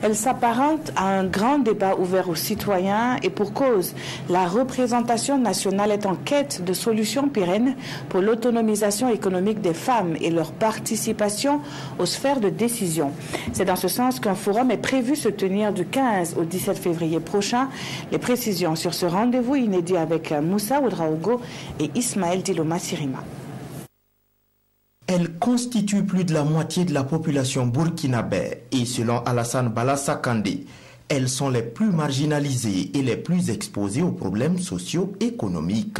Elle s'apparente à un grand débat ouvert aux citoyens et pour cause. La représentation nationale est en quête de solutions pérennes pour l'autonomisation économique des femmes et leur participation aux sphères de décision. C'est dans ce sens qu'un forum est prévu se tenir du 15 au 17 février prochain. Les précisions sur ce rendez-vous inédit avec Moussa Ouedraogo et Ismaël Diloma Sirima. Elle constitue plus de la moitié de la population burkinabé et selon Alassane Balassa Kandé, elles sont les plus marginalisées et les plus exposées aux problèmes socio-économiques.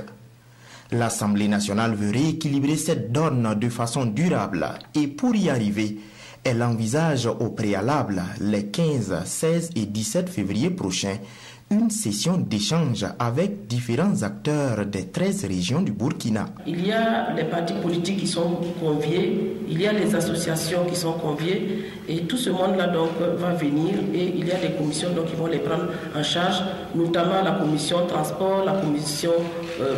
L'Assemblée nationale veut rééquilibrer cette donne de façon durable et pour y arriver, elle envisage au préalable les 15, 16 et 17 février prochains une session d'échange avec différents acteurs des 13 régions du Burkina. Il y a les partis politiques qui sont conviés, il y a les associations qui sont conviées et tout ce monde-là donc va venir et il y a des commissions donc qui vont les prendre en charge, notamment la commission transport, la commission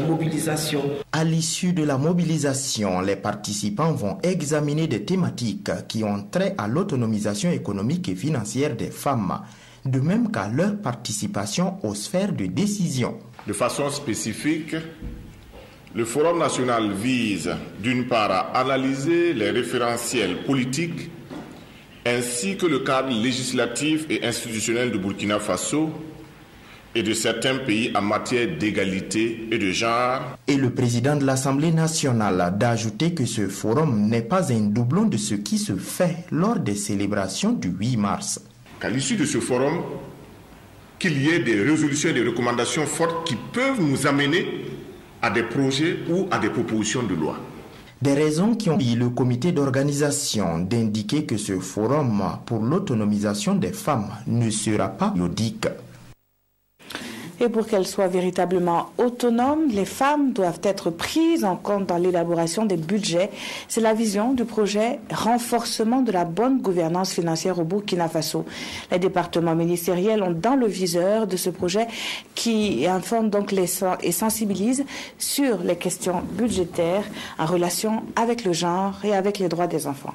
mobilisation. À l'issue de la mobilisation, les participants vont examiner des thématiques qui ont trait à l'autonomisation économique et financière des femmes, de même qu'à leur participation aux sphères de décision. De façon spécifique, le Forum national vise d'une part à analyser les référentiels politiques ainsi que le cadre législatif et institutionnel du Burkina Faso et de certains pays en matière d'égalité et de genre. Et le président de l'Assemblée nationale d'ajouter que ce forum n'est pas un doublon de ce qui se fait lors des célébrations du 8 mars. Qu'à l'issue de ce forum, qu'il y ait des résolutions et des recommandations fortes qui peuvent nous amener à des projets ou à des propositions de loi. Des raisons qui ont mis le comité d'organisation d'indiquer que ce forum pour l'autonomisation des femmes ne sera pas ludique. Et pour qu'elles soient véritablement autonomes, les femmes doivent être prises en compte dans l'élaboration des budgets. C'est la vision du projet renforcement de la bonne gouvernance financière au Burkina Faso. Les départements ministériels ont dans le viseur de ce projet qui informe donc et sensibilise sur les questions budgétaires en relation avec le genre et avec les droits des enfants.